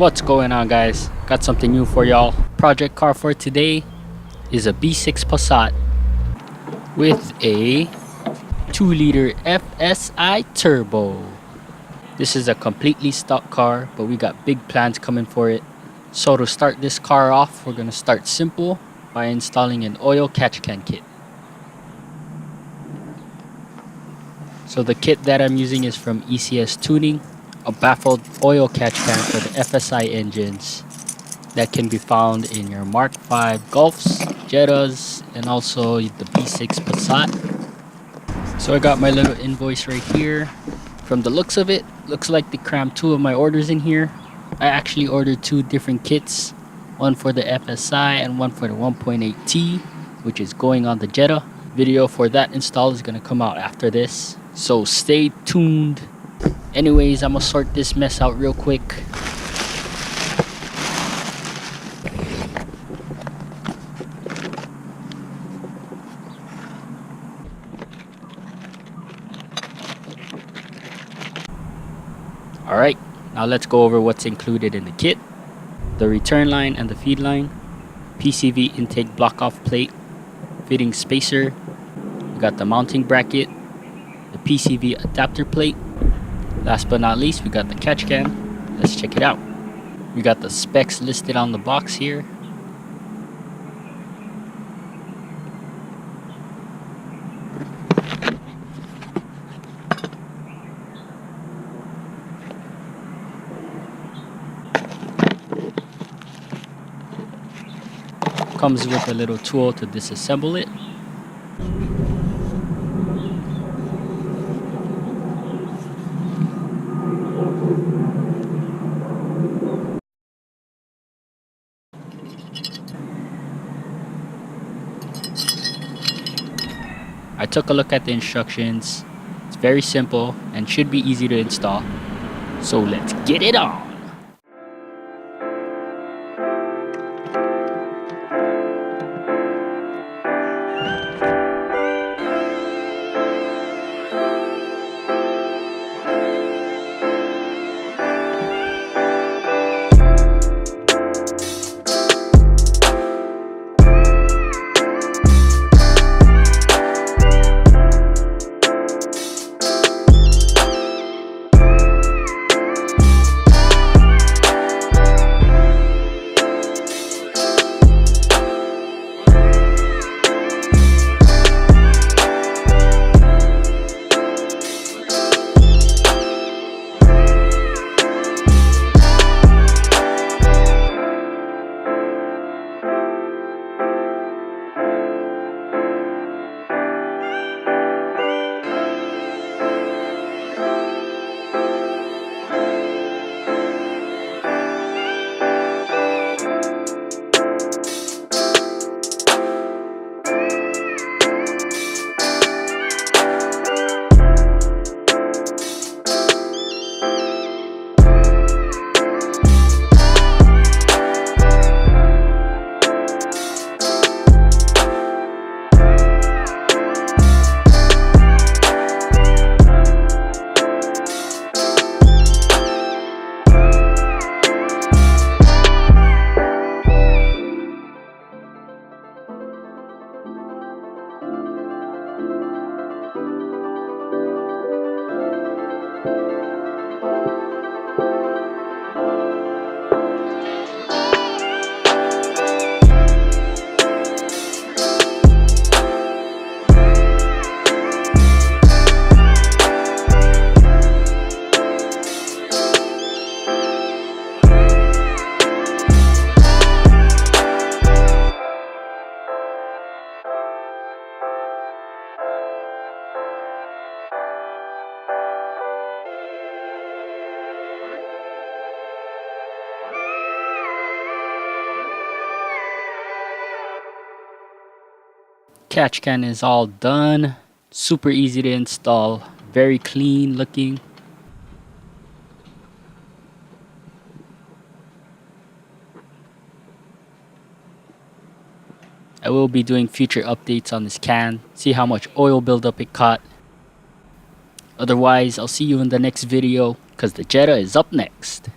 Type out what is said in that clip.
What's going on, guys? Got something new for y'all. Project car for today is a B6 Passat with a 2-liter FSI turbo. This is a completely stock car, but we got big plans coming for it. So to start this car off, we're gonna start simple by installing an oil catch can kit. So the kit that I'm using is from ECS Tuning, a baffled oil catch can for the FSI engines that can be found in your Mark 5 Golfs, Jettas, and also the B6 Passat. So I got my little invoice right here. From the looks of it, looks like they crammed 2 of my orders in here. I actually ordered 2 different kits, one for the FSI and one for the 1.8T, which is going on the Jetta. Video for that install is gonna come out after this, so stay tuned. Anyways, I'm gonna sort this mess out real quick. Alright, now let's go over what's included in the kit. The return line and the feed line, PCV intake block off plate, fitting spacer, we got the mounting bracket, the PCV adapter plate. Last but not least, we got the catch can. Let's check it out. We got the specs listed on the box here. Comes with a little tool to disassemble it. I took a look at the instructions. It's very simple and should be easy to install. So let's get it on! Catch can is all done. Super easy to install. Very clean looking. I will be doing future updates on this can. See how much oil buildup it caught. Otherwise, I'll see you in the next video because the Jetta is up next.